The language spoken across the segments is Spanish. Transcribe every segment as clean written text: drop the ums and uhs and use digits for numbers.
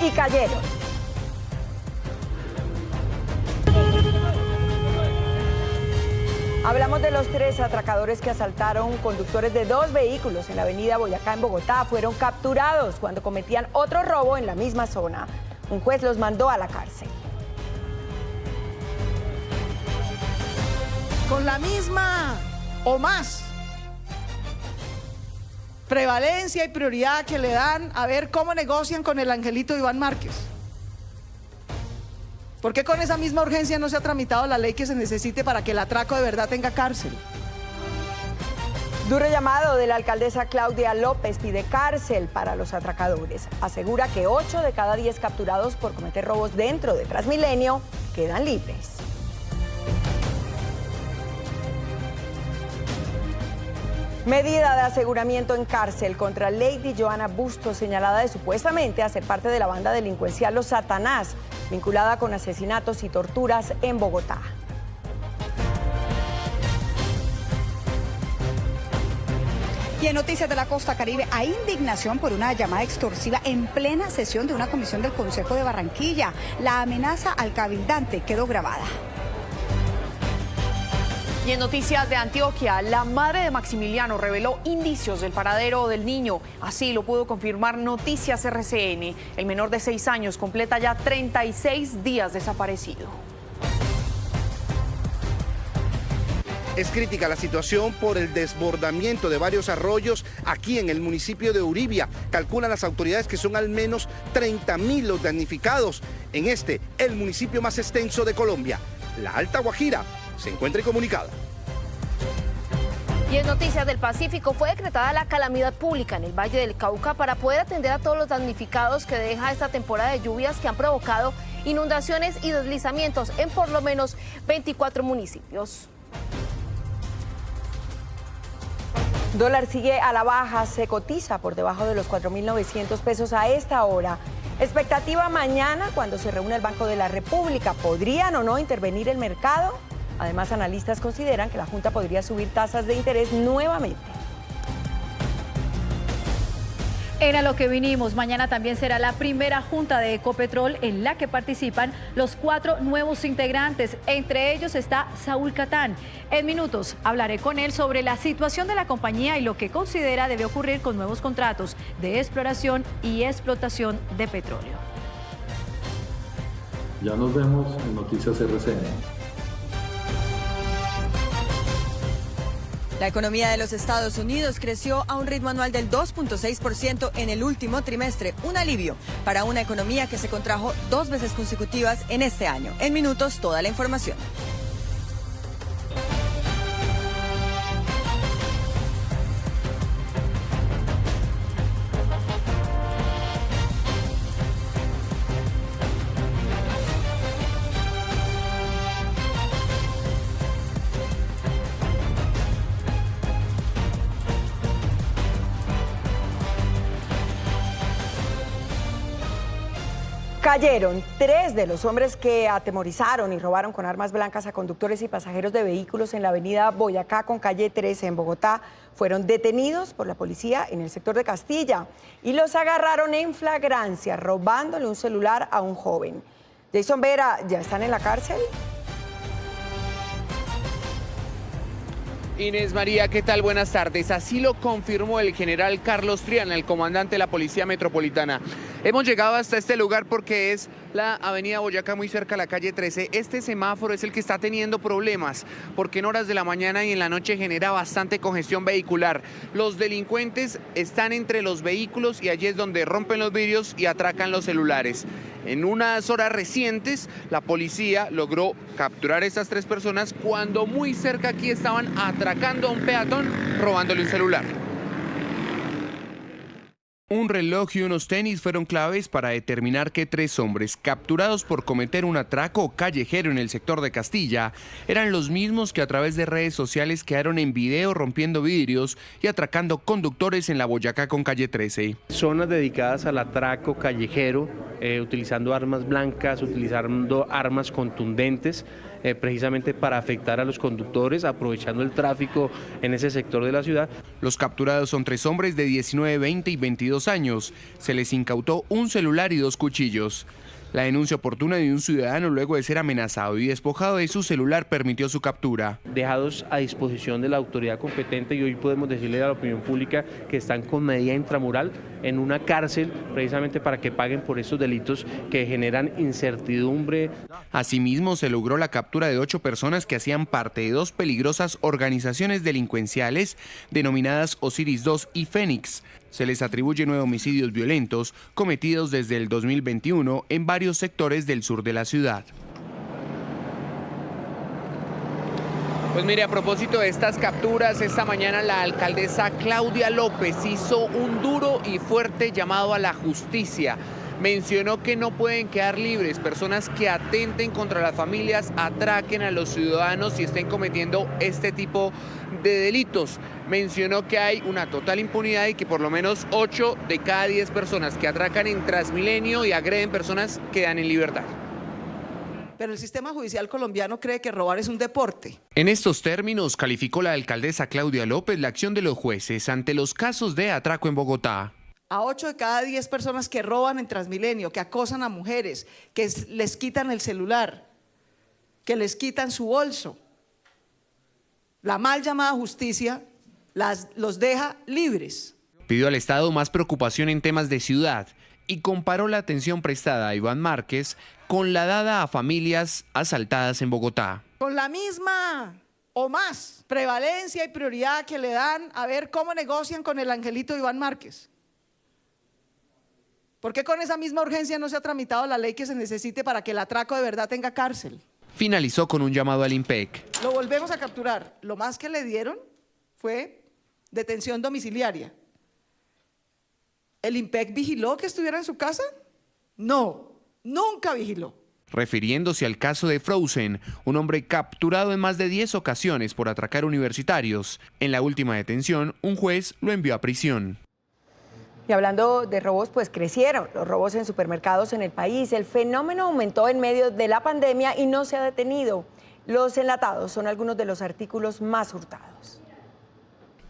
y cayeron. Hablamos de los 3 atracadores que asaltaron conductores de 2 vehículos en la avenida Boyacá en Bogotá. Fueron capturados cuando cometían otro robo en la misma zona. Un juez los mandó a la cárcel. Con la misma o más prevalencia y prioridad que le dan a ver cómo negocian con el angelito Iván Márquez. ¿Por qué con esa misma urgencia no se ha tramitado la ley que se necesite para que el atraco de verdad tenga cárcel? Duro llamado de la alcaldesa Claudia López, pide cárcel para los atracadores. Asegura que 8 de cada 10 capturados por cometer robos dentro de Transmilenio quedan libres. Medida de aseguramiento en cárcel contra Lady Joana Bustos, señalada de supuestamente hacer parte de la banda delincuencial Los Satanás, vinculada con asesinatos y torturas en Bogotá. Y en Noticias de la Costa Caribe, hay indignación por una llamada extorsiva en plena sesión de una comisión del Consejo de Barranquilla. La amenaza al cabildante quedó grabada. Y en Noticias de Antioquia, la madre de Maximiliano reveló indicios del paradero del niño. Así lo pudo confirmar Noticias RCN. El menor de 6 años completa ya 36 días desaparecido. Es crítica la situación por el desbordamiento de varios arroyos aquí en el municipio de Uribia. Calculan las autoridades que son al menos 30.000 los damnificados en el municipio más extenso de Colombia. La Alta Guajira se encuentra incomunicada. Y en Noticias del Pacífico, fue decretada la calamidad pública en el Valle del Cauca para poder atender a todos los damnificados que deja esta temporada de lluvias que han provocado inundaciones y deslizamientos en por lo menos 24 municipios. Dólar sigue a la baja, se cotiza por debajo de los 4.900 pesos a esta hora. Expectativa mañana cuando se reúne el Banco de la República. ¿Podrían o no intervenir el mercado? Además, analistas consideran que la Junta podría subir tasas de interés nuevamente. Era lo que vinimos. Mañana también será la primera junta de Ecopetrol en la que participan los 4 nuevos integrantes. Entre ellos está Saúl Catán. En minutos hablaré con él sobre la situación de la compañía y lo que considera debe ocurrir con nuevos contratos de exploración y explotación de petróleo. Ya nos vemos en Noticias RCN. La economía de los Estados Unidos creció a un ritmo anual del 2.6% en el último trimestre, un alivio para una economía que se contrajo 2 veces consecutivas en este año. En minutos, toda la información. Cayeron 3 de los hombres que atemorizaron y robaron con armas blancas a conductores y pasajeros de vehículos en la avenida Boyacá con calle 13 en Bogotá. Fueron detenidos por la policía en el sector de Castilla y los agarraron en flagrancia, robándole un celular a un joven. Jason Vera, ¿ya están en la cárcel? Inés María, ¿qué tal? Buenas tardes. Así lo confirmó el general Carlos Triana, el comandante de la Policía Metropolitana. Hemos llegado hasta este lugar porque es la avenida Boyacá, muy cerca a la calle 13. Este semáforo es el que está teniendo problemas porque en horas de la mañana y en la noche genera bastante congestión vehicular. Los delincuentes están entre los vehículos y allí es donde rompen los vidrios y atracan los celulares. En unas horas recientes, la policía logró capturar a estas 3 personas cuando muy cerca aquí estaban atracando a un peatón, robándole un celular. Un reloj y unos tenis fueron claves para determinar que 3 hombres capturados por cometer un atraco callejero en el sector de Castilla eran los mismos que a través de redes sociales quedaron en video rompiendo vidrios y atracando conductores en la Boyacá con calle 13. Zonas dedicadas al atraco callejero, utilizando armas blancas, utilizando armas contundentes. precisamente para afectar a los conductores, aprovechando el tráfico en ese sector de la ciudad. Los capturados son 3 hombres de 19, 20 y 22 años. Se les incautó un celular y 2 cuchillos. La denuncia oportuna de un ciudadano luego de ser amenazado y despojado de su celular permitió su captura. Dejados a disposición de la autoridad competente, y hoy podemos decirle a la opinión pública que están con medida intramural en una cárcel precisamente para que paguen por estos delitos que generan incertidumbre. Asimismo, se logró la captura de 8 personas que hacían parte de 2 peligrosas organizaciones delincuenciales denominadas Osiris II y Fénix. Se les atribuye 9 homicidios violentos cometidos desde el 2021 en varios sectores del sur de la ciudad. Pues mire, a propósito de estas capturas, esta mañana la alcaldesa Claudia López hizo un duro y fuerte llamado a la justicia. Mencionó que no pueden quedar libres personas que atenten contra las familias, atraquen a los ciudadanos y estén cometiendo este tipo de delitos. Mencionó que hay una total impunidad y que por lo menos 8 de cada 10 personas que atracan en Transmilenio y agreden personas quedan en libertad. Pero el sistema judicial colombiano cree que robar es un deporte. En estos términos calificó la alcaldesa Claudia López la acción de los jueces ante los casos de atraco en Bogotá. A 8 de cada 10 personas que roban en Transmilenio, que acosan a mujeres, que les quitan el celular, que les quitan su bolso, la mal llamada justicia los deja libres. Pidió al Estado más preocupación en temas de ciudad y comparó la atención prestada a Iván Márquez con la dada a familias asaltadas en Bogotá. Con la misma o más prevalencia y prioridad que le dan a ver cómo negocian con el angelito Iván Márquez. ¿Por qué con esa misma urgencia no se ha tramitado la ley que se necesite para que el atraco de verdad tenga cárcel? Finalizó con un llamado al IMPEC. Lo volvemos a capturar. Lo más que le dieron fue detención domiciliaria. ¿El IMPEC vigiló que estuviera en su casa? No, nunca vigiló. Refiriéndose al caso de Frozen, un hombre capturado en más de 10 ocasiones por atracar universitarios. En la última detención, un juez lo envió a prisión. Y hablando de robos, pues crecieron los robos en supermercados en el país. El fenómeno aumentó en medio de la pandemia y no se ha detenido. Los enlatados son algunos de los artículos más hurtados.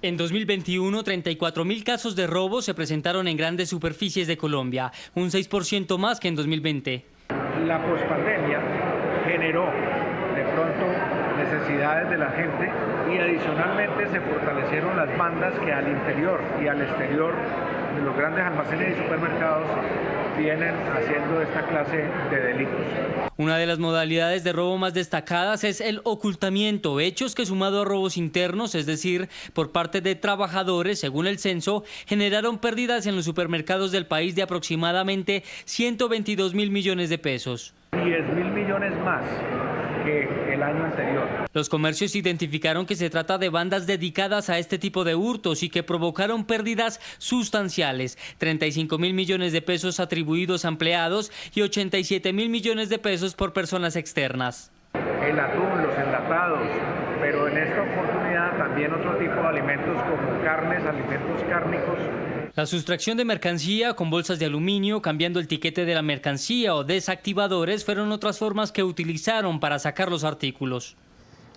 En 2021, 34.000 casos de robo se presentaron en grandes superficies de Colombia, un 6% más que en 2020. La pospandemia generó de pronto necesidades de la gente y adicionalmente se fortalecieron las bandas que al interior y al exterior de los grandes almacenes y supermercados vienen haciendo esta clase de delitos. Una de las modalidades de robo más destacadas es el ocultamiento, hechos que sumado a robos internos, es decir, por parte de trabajadores, según el censo, generaron pérdidas en los supermercados del país de aproximadamente 122.000 millones de pesos. 10.000 millones más que el año anterior. Los comercios identificaron que se trata de bandas dedicadas a este tipo de hurtos y que provocaron pérdidas sustanciales, 35.000 millones de pesos atribuidos a empleados y 87.000 millones de pesos por personas externas. El atún, los enlatados, pero en esta oportunidad también otro tipo de alimentos como carnes, alimentos cárnicos. La sustracción de mercancía con bolsas de aluminio, cambiando el tiquete de la mercancía o desactivadores fueron otras formas que utilizaron para sacar los artículos.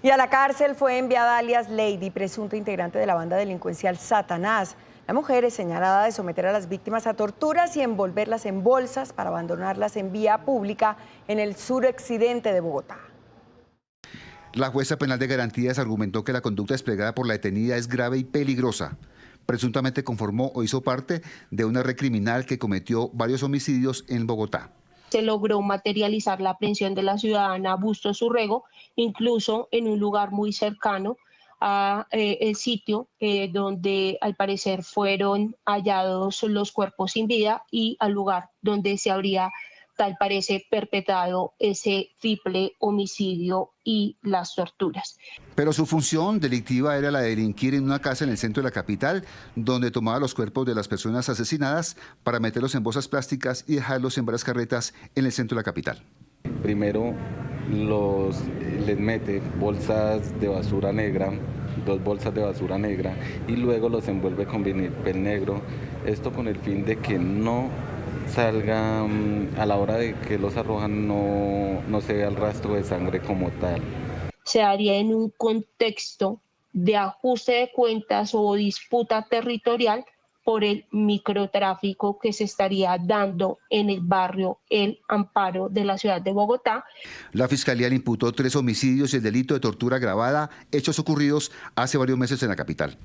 Y a la cárcel fue enviada alias Lady, presunta integrante de la banda delincuencial Satanás. La mujer es señalada de someter a las víctimas a torturas y envolverlas en bolsas para abandonarlas en vía pública en el suroccidente de Bogotá. La jueza penal de garantías argumentó que la conducta desplegada por la detenida es grave y peligrosa. Presuntamente conformó o hizo parte de una red criminal que cometió varios homicidios en Bogotá. Se logró materializar la aprehensión de la ciudadana Bustos Urrego, incluso en un lugar muy cercano a el sitio donde al parecer fueron hallados los cuerpos sin vida y al lugar donde se habría tal parece perpetrado ese triple homicidio y las torturas. Pero su función delictiva era la de delinquir en una casa en el centro de la capital, donde tomaba los cuerpos de las personas asesinadas para meterlos en bolsas plásticas y dejarlos en varias carretas en el centro de la capital. Primero les mete bolsas de basura negra, 2 bolsas de basura negra, y luego los envuelve con vinil negro, esto con el fin de que no salga a la hora de que los arrojan no se vea el rastro de sangre como tal. Se daría en un contexto de ajuste de cuentas o disputa territorial por el microtráfico que se estaría dando en el barrio El Amparo de la ciudad de Bogotá. La Fiscalía le imputó 3 homicidios y el delito de tortura agravada, hechos ocurridos hace varios meses en la capital.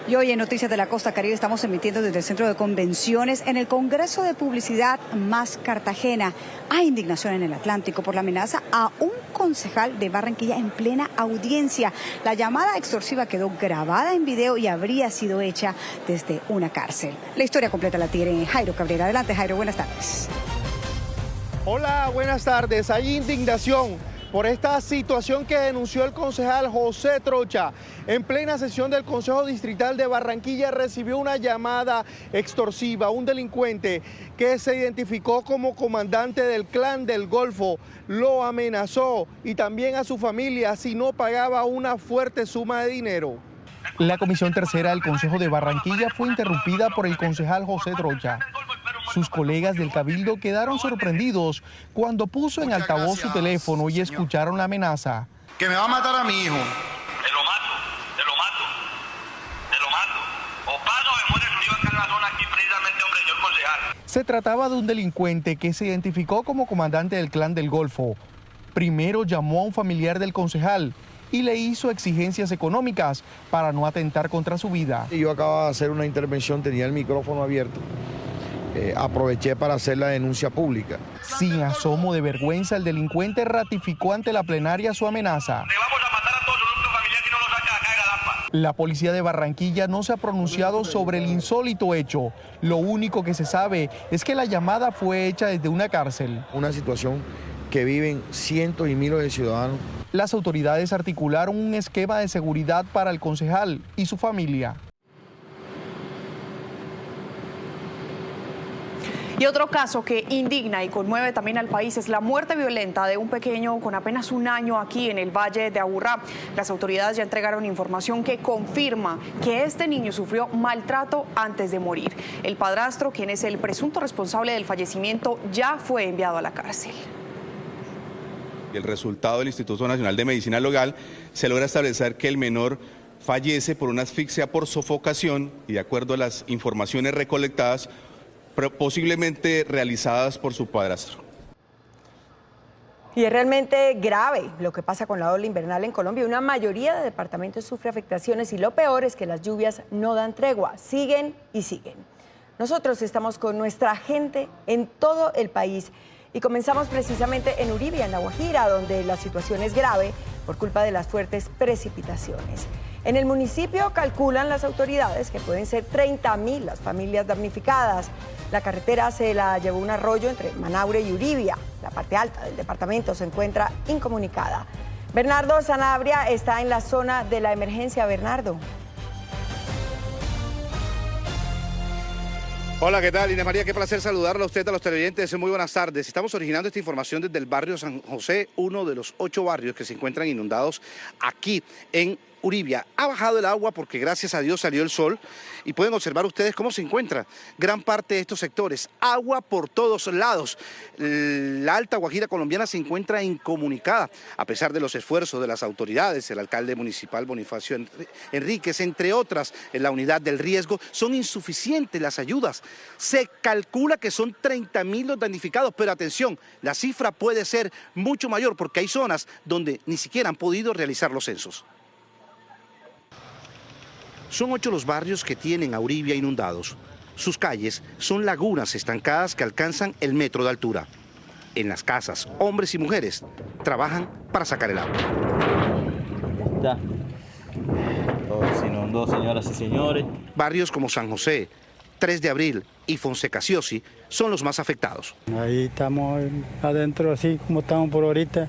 Y hoy en Noticias de la Costa Caribe estamos emitiendo desde el Centro de Convenciones en el Congreso de Publicidad Más Cartagena. Hay indignación en el Atlántico por la amenaza a un concejal de Barranquilla en plena audiencia. La llamada extorsiva quedó grabada en video y habría sido hecha desde una cárcel. La historia completa la tiene Jairo Cabrera. Adelante, Jairo, buenas tardes. Hola, buenas tardes. Hay indignación por esta situación que denunció el concejal José Trocha. En plena sesión del Consejo Distrital de Barranquilla recibió una llamada extorsiva. Un delincuente que se identificó como comandante del Clan del Golfo lo amenazó y también a su familia si no pagaba una fuerte suma de dinero. La Comisión Tercera del Consejo de Barranquilla fue interrumpida por el concejal José Trocha. Sus colegas del Cabildo quedaron sorprendidos cuando puso en altavoz su teléfono y escucharon la amenaza. Que me va a matar a mi hijo. Te lo mato. O paga o me muere en Uribe, acá en la zona, aquí precisamente, hombre, señor concejal. Se trataba de un delincuente que se identificó como comandante del Clan del Golfo. Primero llamó a un familiar del concejal y le hizo exigencias económicas para no atentar contra su vida. Yo acababa de hacer una intervención, tenía el micrófono abierto. Aproveché para hacer la denuncia pública. Sin asomo de vergüenza, el delincuente ratificó ante la plenaria su amenaza. La policía de Barranquilla no se ha pronunciado sobre el insólito hecho. Lo único que se sabe es que la llamada fue hecha desde una cárcel. Una situación que viven cientos y miles de ciudadanos. Las autoridades articularon un esquema de seguridad para el concejal y su familia. Y otro caso que indigna y conmueve también al país es la muerte violenta de un pequeño con apenas un año aquí en el Valle de Aburrá. Las autoridades ya entregaron información que confirma que este niño sufrió maltrato antes de morir. El padrastro, quien es el presunto responsable del fallecimiento, ya fue enviado a la cárcel. El resultado del Instituto Nacional de Medicina Legal se logra establecer que el menor fallece por una asfixia por sofocación y, de acuerdo a las informaciones recolectadas, posiblemente realizadas por su padrastro. Y es realmente grave lo que pasa con la ola invernal en Colombia. Una mayoría de departamentos sufre afectaciones y lo peor es que las lluvias no dan tregua, siguen y siguen. Nosotros estamos con nuestra gente en todo el país y comenzamos precisamente en Uribia, en La Guajira, donde la situación es grave por culpa de las fuertes precipitaciones. En el municipio calculan las autoridades que pueden ser 30.000 las familias damnificadas. La carretera se la llevó un arroyo entre Manaure y Uribia. La parte alta del departamento se encuentra incomunicada. Bernardo Sanabria está en la zona de la emergencia. Bernardo. Hola, ¿qué tal? Inés María, qué placer saludarla a usted, a los televidentes. Muy buenas tardes. Estamos originando esta información desde el barrio San José, uno de los 8 barrios que se encuentran inundados aquí en Uribia. Ha bajado el agua porque gracias a Dios salió el sol y pueden observar ustedes cómo se encuentra gran parte de estos sectores. Agua por todos lados. La Alta Guajira colombiana se encuentra incomunicada a pesar de los esfuerzos de las autoridades. El alcalde municipal Bonifacio Enríquez, entre otras, en la unidad del riesgo, son insuficientes las ayudas. Se calcula que son 30.000 los damnificados, pero atención, la cifra puede ser mucho mayor porque hay zonas donde ni siquiera han podido realizar los censos. Son 8 los barrios que tienen a Uribia inundados. Sus calles son lagunas estancadas que alcanzan el metro de altura. En las casas, hombres y mujeres trabajan para sacar el agua. Ya. Todo se inundó, señoras y señores. Barrios como San José, 3 de Abril y Fonseca Ciosi son los más afectados. Ahí estamos adentro, así como estamos por ahorita.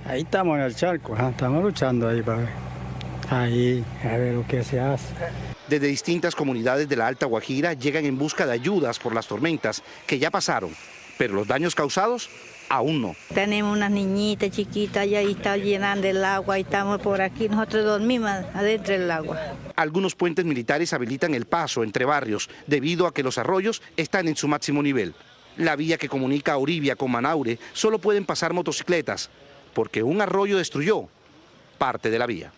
Ahí estamos en el charco, estamos luchando ahí para ver. Ahí, a ver lo que se hace. Desde distintas comunidades de la Alta Guajira llegan en busca de ayudas por las tormentas que ya pasaron, pero los daños causados aún no. Tenemos unas niñitas chiquitas y ahí está llenando el agua y estamos por aquí, nosotros dormimos adentro del agua. Algunos puentes militares habilitan el paso entre barrios debido a que los arroyos están en su máximo nivel. La vía que comunica a Uribia con Manaure solo pueden pasar motocicletas porque un arroyo destruyó parte de la vía.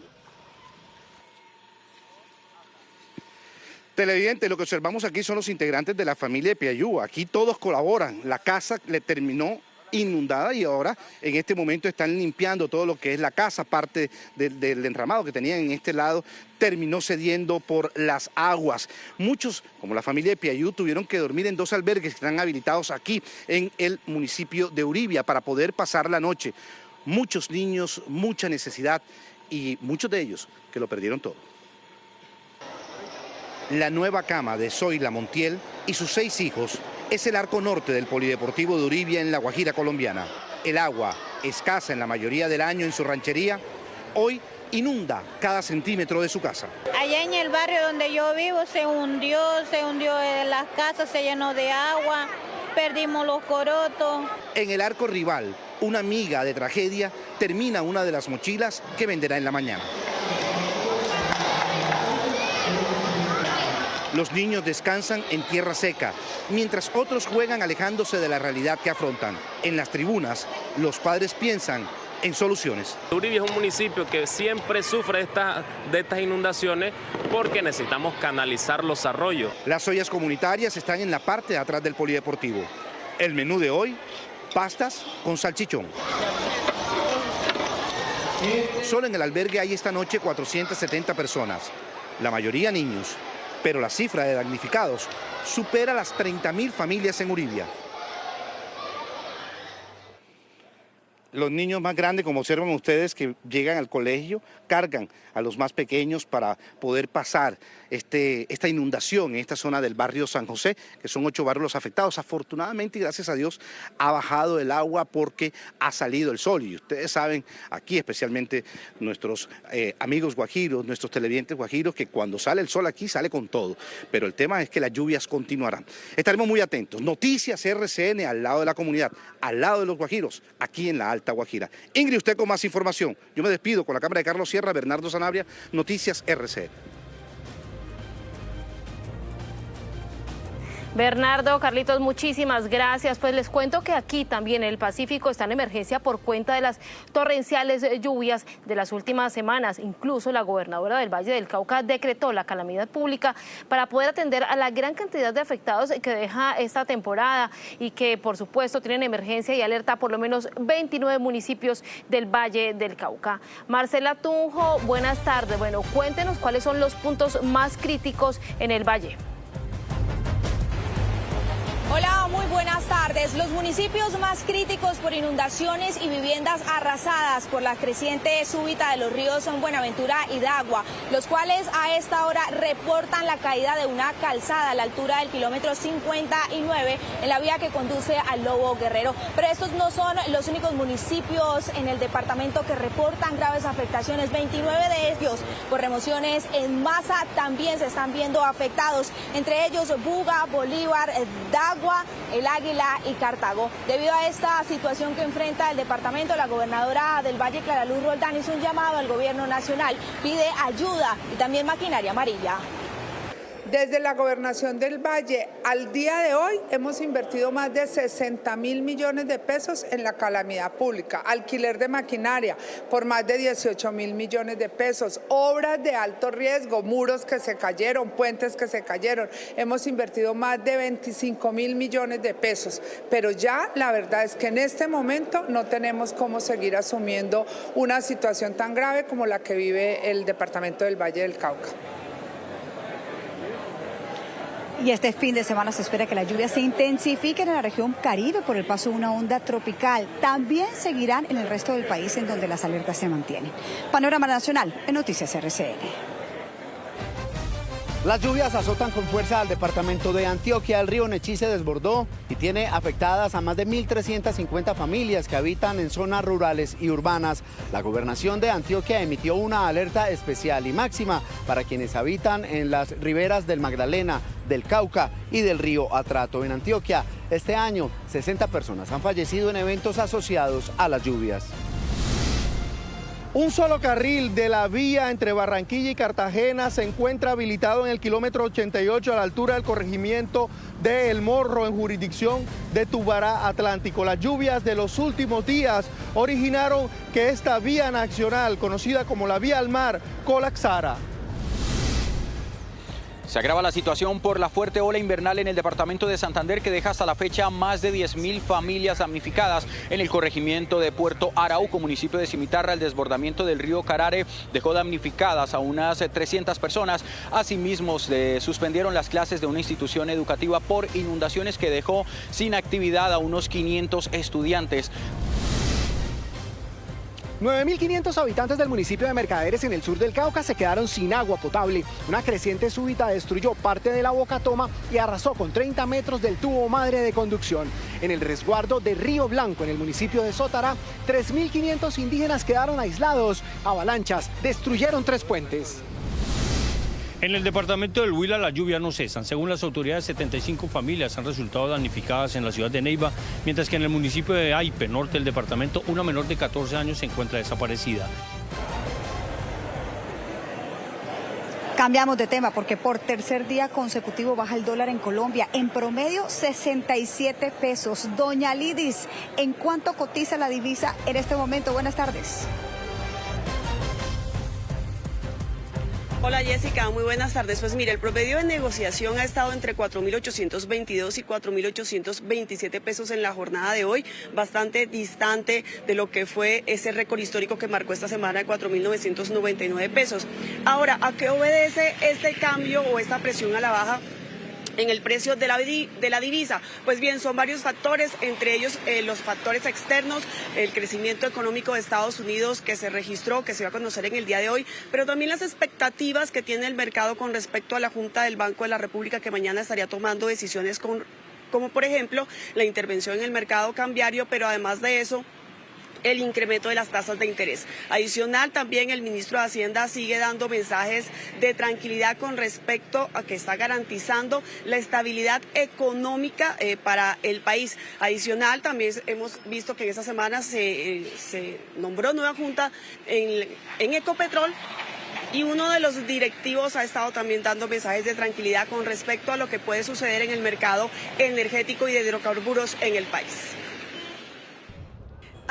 Televidente, lo que observamos aquí son los integrantes de la familia de Piayú. Aquí todos colaboran. La casa le terminó inundada y ahora en este momento están limpiando todo lo que es la casa. Parte del entramado que tenían en este lado terminó cediendo por las aguas. Muchos, como la familia de Piayú, tuvieron que dormir en 2 albergues que están habilitados aquí en el municipio de Uribia para poder pasar la noche. Muchos niños, mucha necesidad y muchos de ellos que lo perdieron todo. La nueva cama de Zoila Montiel y sus 6 hijos es el arco norte del Polideportivo de Uribia en La Guajira colombiana. El agua, escasa en la mayoría del año en su ranchería, hoy inunda cada centímetro de su casa. Allá en el barrio donde yo vivo se hundió las casas, se llenó de agua, perdimos los corotos. En el arco rival, una amiga de tragedia termina una de las mochilas que venderá en la mañana. Los niños descansan en tierra seca, mientras otros juegan alejándose de la realidad que afrontan. En las tribunas, los padres piensan en soluciones. Uribia es un municipio que siempre sufre de estas inundaciones porque necesitamos canalizar los arroyos. Las ollas comunitarias están en la parte de atrás del polideportivo. El menú de hoy, pastas con salchichón. Solo en el albergue hay esta noche 470 personas, la mayoría niños. Pero la cifra de damnificados supera las 30.000 familias en Uribia. Los niños más grandes, como observan ustedes, que llegan al colegio, cargan a los más pequeños para poder pasar esta inundación en esta zona del barrio San José, que son 8 barrios los afectados. Afortunadamente y gracias a Dios ha bajado el agua porque ha salido el sol. Y ustedes saben, aquí especialmente nuestros amigos guajiros, nuestros televidentes guajiros, que cuando sale el sol aquí sale con todo. Pero el tema es que las lluvias continuarán. Estaremos muy atentos. Noticias RCN al lado de la comunidad, al lado de los guajiros, aquí en la Alta Guajira. Ingrid, usted con más información. Yo me despido con la cámara de Carlos Sierra, Bernardo Sanabria, Noticias RCN. Bernardo, Carlitos, muchísimas gracias. Pues les cuento que aquí también el Pacífico está en emergencia por cuenta de las torrenciales lluvias de las últimas semanas. Incluso la gobernadora del Valle del Cauca decretó la calamidad pública para poder atender a la gran cantidad de afectados que deja esta temporada y que por supuesto tienen emergencia y alerta por lo menos 29 municipios del Valle del Cauca. Marcela Tunjo, buenas tardes. Bueno, cuéntenos cuáles son los puntos más críticos en el Valle. Hola, muy buenas tardes. Los municipios más críticos por inundaciones y viviendas arrasadas por la creciente súbita de los ríos son Buenaventura y Dagua, los cuales a esta hora reportan la caída de una calzada a la altura del kilómetro 59 en la vía que conduce al Lobo Guerrero. Pero estos no son los únicos municipios en el departamento que reportan graves afectaciones. 29 de ellos por remociones en masa también se están viendo afectados, entre ellos Buga, Bolívar, Dagua, El Águila y Cartago. Debido a esta situación que enfrenta el departamento, la gobernadora del Valle, Clara Luz Roldán, hizo un llamado al gobierno nacional, pide ayuda y también maquinaria amarilla. Desde la Gobernación del Valle, al día de hoy hemos invertido más de 60.000 millones de pesos en la calamidad pública, alquiler de maquinaria por más de 18.000 millones de pesos, obras de alto riesgo, muros que se cayeron, puentes que se cayeron. Hemos invertido más de 25.000 millones de pesos, pero ya la verdad es que en este momento no tenemos cómo seguir asumiendo una situación tan grave como la que vive el departamento del Valle del Cauca. Y este fin de semana se espera que las lluvias se intensifiquen en la región Caribe por el paso de una onda tropical. También seguirán en el resto del país, en donde las alertas se mantienen. Panorama Nacional en Noticias RCN. Las lluvias azotan con fuerza al departamento de Antioquia. El río Nechí se desbordó y tiene afectadas a más de 1.350 familias que habitan en zonas rurales y urbanas. La gobernación de Antioquia emitió una alerta especial y máxima para quienes habitan en las riberas del Magdalena, del Cauca y del río Atrato. En Antioquia, Este año, 60 personas han fallecido en eventos asociados a las lluvias. Un solo carril de la vía entre Barranquilla y Cartagena se encuentra habilitado en el kilómetro 88 a la altura del corregimiento de El Morro, en jurisdicción de Tubará Atlántico. Las lluvias de los últimos días originaron que esta vía nacional, conocida como la Vía al Mar, colapsara. Se agrava la situación por la fuerte ola invernal en el departamento de Santander, que deja hasta la fecha más de 10.000 familias damnificadas. En el corregimiento de Puerto Arauco, municipio de Cimitarra, el desbordamiento del río Carare dejó damnificadas a unas 300 personas. Asimismo, se suspendieron las clases de una institución educativa por inundaciones, que dejó sin actividad a unos 500 estudiantes. 9.500 habitantes del municipio de Mercaderes, en el sur del Cauca, se quedaron sin agua potable. Una creciente súbita destruyó parte de la boca toma y arrasó con 30 metros del tubo madre de conducción. En el resguardo de Río Blanco, en el municipio de Sótara, 3.500 indígenas quedaron aislados. Avalanchas destruyeron 3 puentes. En el departamento del Huila las lluvias no cesan. Según las autoridades, 75 familias han resultado damnificadas en la ciudad de Neiva, mientras que en el municipio de Aipe, norte del departamento, una menor de 14 años se encuentra desaparecida. Cambiamos de tema porque por tercer día consecutivo baja el dólar en Colombia, en promedio 67 pesos. Doña Lidis, ¿en cuánto cotiza la divisa en este momento? Buenas tardes. Hola Jessica, muy buenas tardes. Pues mire, el promedio de negociación ha estado entre 4.822 y 4.827 pesos en la jornada de hoy, bastante distante de lo que fue ese récord histórico que marcó esta semana de 4.999 pesos. Ahora, ¿a qué obedece este cambio o esta presión a la baja en el precio de la divisa? Pues bien, son varios factores, entre ellos los factores externos, el crecimiento económico de Estados Unidos que se registró, que se va a conocer en el día de hoy, pero también las expectativas que tiene el mercado con respecto a la Junta del Banco de la República, que mañana estaría tomando decisiones como por ejemplo la intervención en el mercado cambiario, pero además de eso, el incremento de las tasas de interés. Adicional, también el ministro de Hacienda sigue dando mensajes de tranquilidad con respecto a que está garantizando la estabilidad económica para el país. Adicional, también hemos visto que en esta semana se nombró nueva junta en Ecopetrol, y uno de los directivos ha estado también dando mensajes de tranquilidad con respecto a lo que puede suceder en el mercado energético y de hidrocarburos en el país.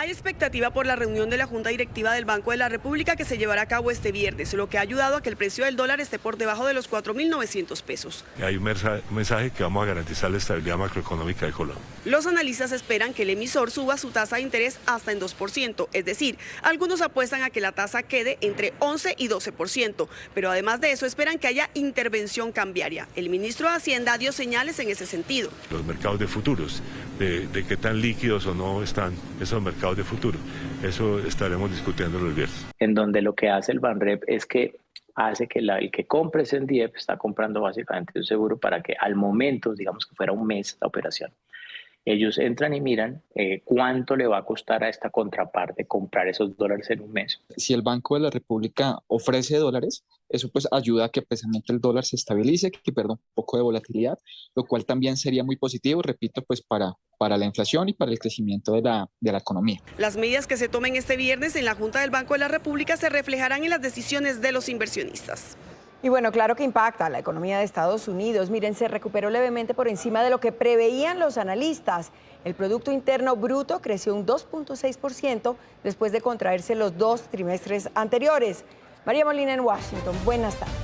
Hay expectativa por la reunión de la Junta Directiva del Banco de la República, que se llevará a cabo este viernes, lo que ha ayudado a que el precio del dólar esté por debajo de los 4.900 pesos. Hay un mensaje que vamos a garantizar la estabilidad macroeconómica de Colombia. Los analistas esperan que el emisor suba su tasa de interés hasta en 2%, es decir, algunos apuestan a que la tasa quede entre 11 y 12%, pero además de eso esperan que haya intervención cambiaria. El ministro de Hacienda dio señales en ese sentido. Los mercados de futuros, de qué tan líquidos o no están esos mercados de futuro. Eso estaremos discutiendo el viernes. En donde lo que hace el Banrep es que hace que el que compre ese NDF está comprando básicamente un seguro para que al momento, digamos que fuera un mes la operación, ellos entran y miran cuánto le va a costar a esta contraparte comprar esos dólares en un mes. Si el Banco de la República ofrece dólares, eso pues ayuda a que precisamente el dólar se estabilice, que pierda un poco de volatilidad, lo cual también sería muy positivo, repito, pues para la inflación y para el crecimiento de la economía. Las medidas que se tomen este viernes en la Junta del Banco de la República se reflejarán en las decisiones de los inversionistas. Y bueno, claro que impacta a la economía de Estados Unidos. Miren, se recuperó levemente por encima de lo que preveían los analistas. El Producto Interno Bruto creció un 2.6% después de contraerse los 2 trimestres anteriores. María Molina en Washington, buenas tardes.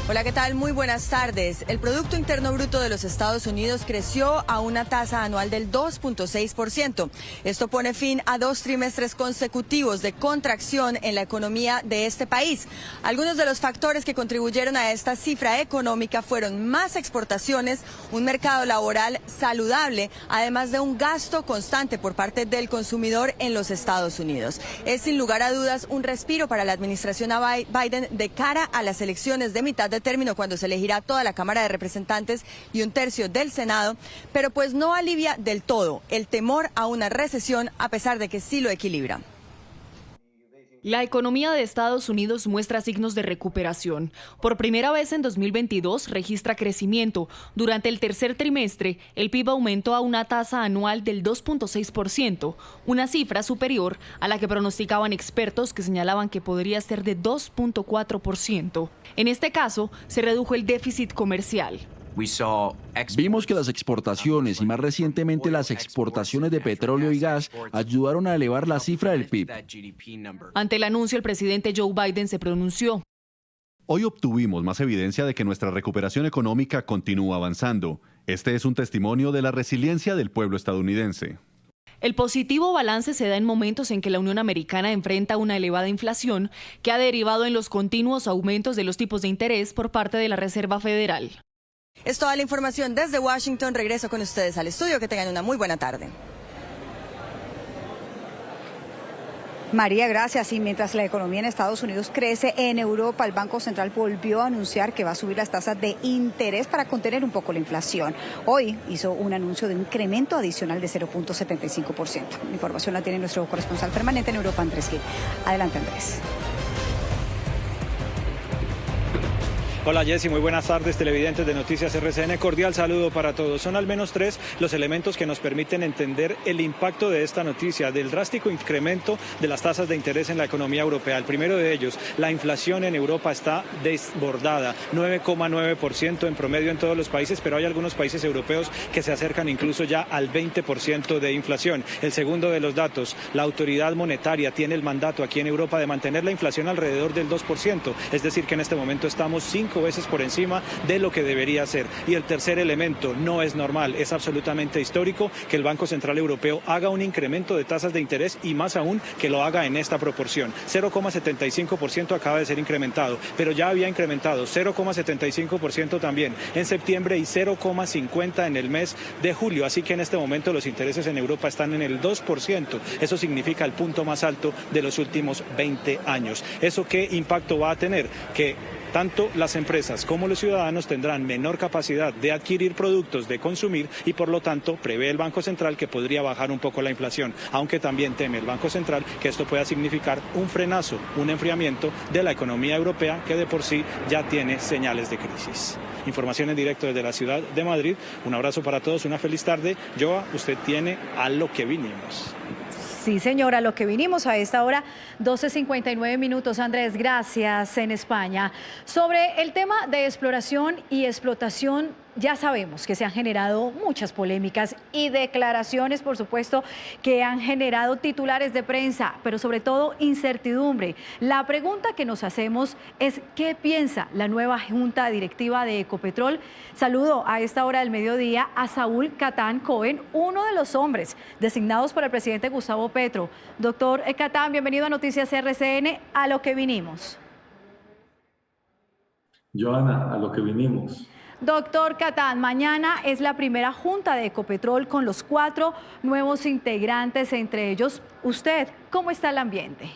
Hola, ¿qué tal? Muy buenas tardes. El Producto Interno Bruto de los Estados Unidos creció a una tasa anual del 2.6%. Esto pone fin a 2 trimestres consecutivos de contracción en la economía de este país. Algunos de los factores que contribuyeron a esta cifra económica fueron más exportaciones, un mercado laboral saludable, además de un gasto constante por parte del consumidor en los Estados Unidos. Es sin lugar a dudas un respiro para la administración Biden de cara a las elecciones de mitad de término, cuando se elegirá toda la Cámara de Representantes y un tercio del Senado, pero pues no alivia del todo el temor a una recesión, a pesar de que sí lo equilibra. La economía de Estados Unidos muestra signos de recuperación. Por primera vez en 2022 registra crecimiento. Durante el tercer trimestre, el PIB aumentó a una tasa anual del 2.6%, una cifra superior a la que pronosticaban expertos que señalaban que podría ser de 2.4%. En este caso, se redujo el déficit comercial. Vimos que las exportaciones y más recientemente las exportaciones de petróleo y gas ayudaron a elevar la cifra del PIB. Ante el anuncio, el presidente Joe Biden se pronunció. Hoy obtuvimos más evidencia de que nuestra recuperación económica continúa avanzando. Este es un testimonio de la resiliencia del pueblo estadounidense. El positivo balance se da en momentos en que la Unión Americana enfrenta una elevada inflación que ha derivado en los continuos aumentos de los tipos de interés por parte de la Reserva Federal. Es toda la información desde Washington. Regreso con ustedes al estudio. Que tengan una muy buena tarde. María, gracias. Y mientras la economía en Estados Unidos crece, en Europa el Banco Central volvió a anunciar que va a subir las tasas de interés para contener un poco la inflación. Hoy hizo un anuncio de un incremento adicional de 0.75%. La información la tiene nuestro corresponsal permanente en Europa, Andrés Gil. Adelante, Andrés. Hola Jessy, muy buenas tardes, televidentes de Noticias RCN. Cordial saludo para todos. Son al menos 3 los elementos que nos permiten entender el impacto de esta noticia, del drástico incremento de las tasas de interés en la economía europea. El primero de ellos, la inflación en Europa está desbordada, 9,9% en promedio en todos los países, pero hay algunos países europeos que se acercan incluso ya al 20% de inflación. El segundo de los datos, la autoridad monetaria tiene el mandato aquí en Europa de mantener la inflación alrededor del 2%, es decir que en este momento estamos 5 veces por encima de lo que debería ser. Y el tercer elemento, no es normal, es absolutamente histórico que el Banco Central Europeo haga un incremento de tasas de interés y más aún que lo haga en esta proporción. 0,75% acaba de ser incrementado, pero ya había incrementado 0,75% también en septiembre y 0,50% en el mes de julio. Así que en este momento los intereses en Europa están en el 2%. Eso significa el punto más alto de los últimos 20 años. ¿Eso qué impacto va a tener? Que tanto las empresas como los ciudadanos tendrán menor capacidad de adquirir productos, de consumir y por lo tanto prevé el Banco Central que podría bajar un poco la inflación, aunque también teme el Banco Central que esto pueda significar un frenazo, un enfriamiento de la economía europea que de por sí ya tiene señales de crisis. Información en directo desde la ciudad de Madrid. Un abrazo para todos, una feliz tarde. Joa, usted tiene a lo que vinimos. Sí, señora, lo que vinimos a esta hora, 12:59 minutos. Andrés, gracias, en España. Sobre el tema de exploración y explotación, ya sabemos que se han generado muchas polémicas y declaraciones, por supuesto, que han generado titulares de prensa, pero sobre todo incertidumbre. La pregunta que nos hacemos es, ¿qué piensa la nueva junta directiva de Ecopetrol? Saludo a esta hora del mediodía a Saúl Catán Cohen, uno de los hombres designados por el presidente Gustavo Petro. Doctor Catán, bienvenido a Noticias RCN, a lo que vinimos. Joana, a lo que vinimos. Doctor Catán, mañana es la primera junta de Ecopetrol con los 4 nuevos integrantes, entre ellos usted. ¿Cómo está el ambiente?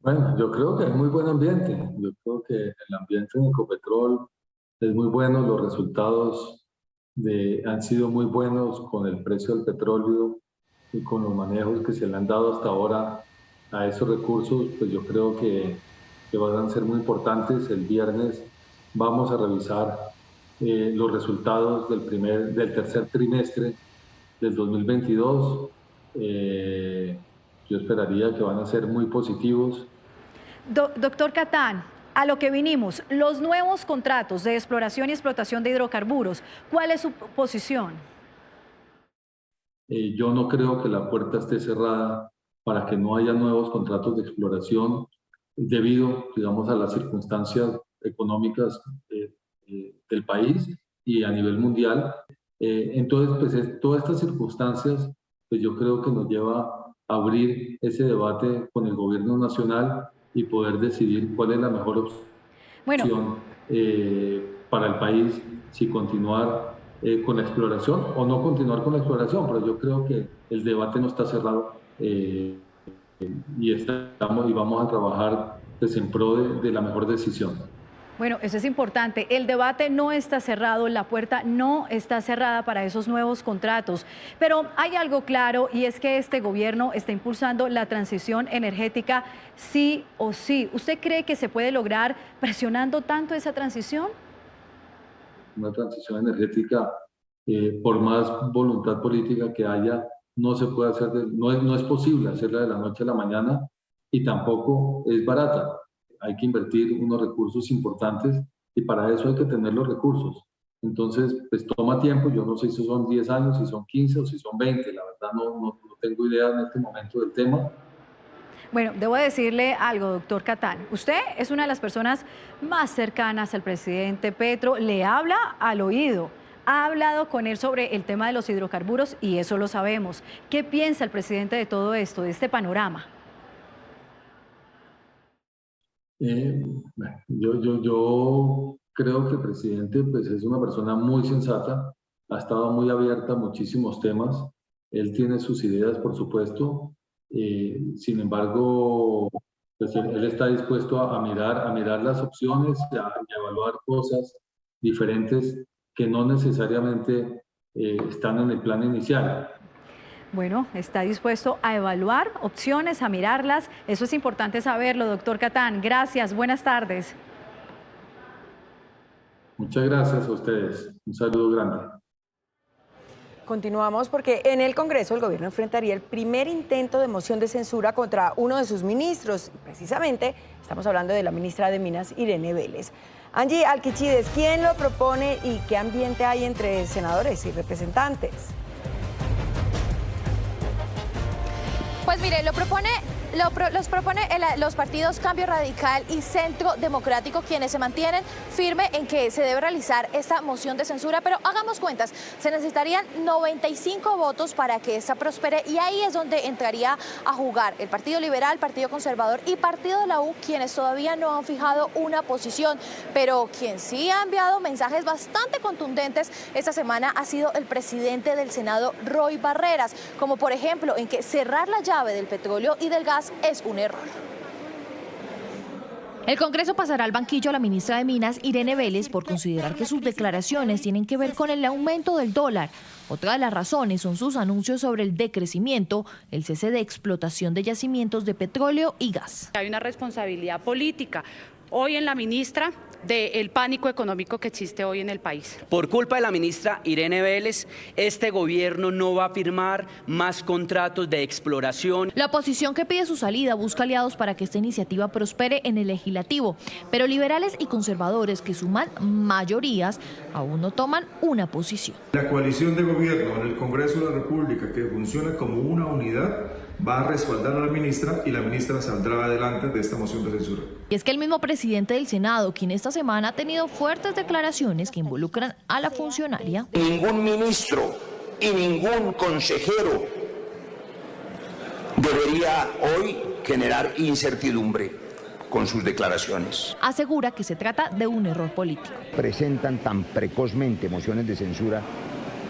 Bueno, yo creo que hay muy buen ambiente. Yo creo que el ambiente en Ecopetrol es muy bueno. Los resultados han sido muy buenos con el precio del petróleo y con los manejos que se le han dado hasta ahora a esos recursos. Pues yo creo que van a ser muy importantes. El viernes vamos a revisar los resultados del tercer trimestre del 2022. Yo esperaría que van a ser muy positivos. Doctor Catán, a lo que vinimos, los nuevos contratos de exploración y explotación de hidrocarburos, ¿cuál es su posición? Yo no creo que la puerta esté cerrada para que no haya nuevos contratos de exploración, debido, digamos, a las circunstancias económicas del país y a nivel mundial. Entonces, pues todas estas circunstancias, pues yo creo que nos lleva a abrir ese debate con el gobierno nacional y poder decidir cuál es la mejor opción para el país, si continuar con la exploración o no continuar con la exploración. Pero yo creo que el debate no está cerrado. Y vamos a trabajar pues en pro de la mejor decisión. Bueno, eso es importante. El debate no está cerrado, la puerta no está cerrada para esos nuevos contratos. Pero hay algo claro y es que este gobierno está impulsando la transición energética sí o sí. ¿Usted cree que se puede lograr presionando tanto esa transición? Una transición energética, por más voluntad política que haya, no se puede hacer, no es posible hacerla de la noche a la mañana y tampoco es barata. Hay que invertir unos recursos importantes y para eso hay que tener los recursos. Entonces, pues toma tiempo, yo no sé si son 10 años, si son 15 o si son 20, la verdad no tengo idea en este momento del tema. Bueno, debo decirle algo, doctor Catán. Usted es una de las personas más cercanas al presidente Petro, le habla al oído. Ha hablado con él sobre el tema de los hidrocarburos y eso lo sabemos. ¿Qué piensa el presidente de todo esto, de este panorama? Yo creo que el presidente pues, es una persona muy sensata, ha estado muy abierta a muchísimos temas, él tiene sus ideas, por supuesto, sin embargo, pues, él está dispuesto a mirar las opciones, a evaluar cosas diferentes que no necesariamente están en el plan inicial. Bueno, está dispuesto a evaluar opciones, a mirarlas. Eso es importante saberlo, doctor Catán. Gracias, buenas tardes. Muchas gracias a ustedes. Un saludo grande. Continuamos porque en el Congreso el gobierno enfrentaría el primer intento de moción de censura contra uno de sus ministros. Y precisamente estamos hablando de la ministra de Minas, Irene Vélez. Angie Alquichides, ¿quién lo propone y qué ambiente hay entre senadores y representantes? Pues mire, los propone los partidos Cambio Radical y Centro Democrático, quienes se mantienen firme en que se debe realizar esta moción de censura, pero hagamos cuentas, se necesitarían 95 votos para que esta prospere y ahí es donde entraría a jugar el Partido Liberal, Partido Conservador y Partido de la U, quienes todavía no han fijado una posición, pero quien sí ha enviado mensajes bastante contundentes esta semana ha sido el presidente del Senado, Roy Barreras, como por ejemplo en que cerrar la llave del petróleo y del gas es un error. El Congreso pasará al banquillo a la ministra de Minas, Irene Vélez, por considerar que sus declaraciones tienen que ver con el aumento del dólar. Otra de las razones son sus anuncios sobre el decrecimiento, el cese de explotación de yacimientos de petróleo y gas. Hay una responsabilidad política hoy en la ministra del pánico económico que existe hoy en el país. Por culpa de la ministra Irene Vélez, este gobierno no va a firmar más contratos de exploración. La oposición que pide su salida busca aliados para que esta iniciativa prospere en el legislativo, pero liberales y conservadores que suman mayorías aún no toman una posición. La coalición de gobierno en el Congreso de la República, que funciona como una unidad, va a respaldar a la ministra y la ministra saldrá adelante de esta moción de censura. Y es que el mismo presidente del Senado, quien esta semana ha tenido fuertes declaraciones que involucran a la funcionaria. Ningún ministro y ningún consejero debería hoy generar incertidumbre con sus declaraciones. Asegura que se trata de un error político. Presentan tan precozmente mociones de censura,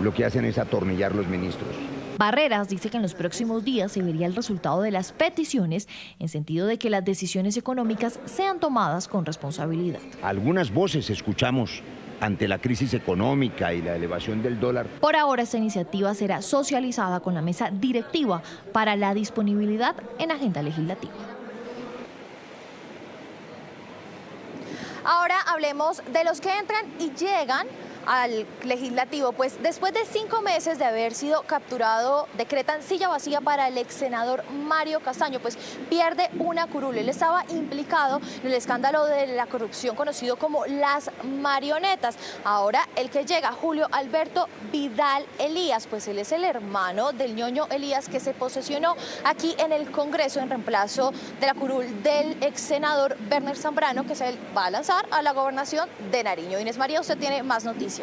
lo que hacen es atornillar los ministros. Barreras dice que en los próximos días se vería el resultado de las peticiones en sentido de que las decisiones económicas sean tomadas con responsabilidad. Algunas voces escuchamos ante la crisis económica y la elevación del dólar. Por ahora esta iniciativa será socializada con la mesa directiva para la disponibilidad en agenda legislativa. Ahora hablemos de los que entran y llegan al legislativo, pues después de 5 meses de haber sido capturado, decretan silla vacía para el ex senador Mario Castaño, pues pierde una curul. Él estaba implicado en el escándalo de la corrupción conocido como las marionetas. Ahora el que llega, Julio Alberto Vidal Elías, pues él es el hermano del ñoño Elías que se posesionó aquí en el Congreso en reemplazo de la curul del ex senador Werner Zambrano, que se va a lanzar a la gobernación de Nariño. Inés María, usted tiene más noticias.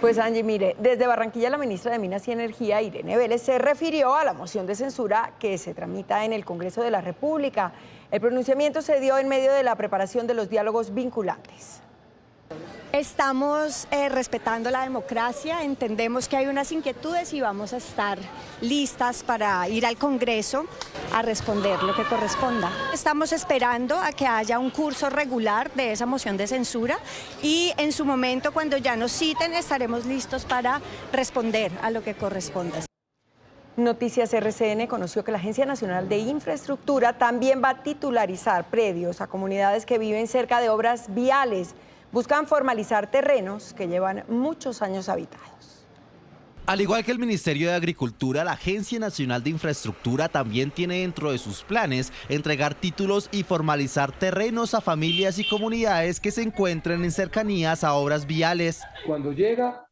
Pues Angie, mire, desde Barranquilla la ministra de Minas y Energía, Irene Vélez, se refirió a la moción de censura que se tramita en el Congreso de la República. El pronunciamiento se dio en medio de la preparación de los diálogos vinculantes. Estamos respetando la democracia, entendemos que hay unas inquietudes y vamos a estar listas para ir al Congreso a responder lo que corresponda. Estamos esperando a que haya un curso regular de esa moción de censura y en su momento, cuando ya nos citen, estaremos listos para responder a lo que corresponda. Noticias RCN conoció que la Agencia Nacional de Infraestructura también va a titularizar predios a comunidades que viven cerca de obras viales. Buscan formalizar terrenos que llevan muchos años habitados. Al igual que el Ministerio de Agricultura, la Agencia Nacional de Infraestructura también tiene dentro de sus planes entregar títulos y formalizar terrenos a familias y comunidades que se encuentren en cercanías a obras viales. Cuando llega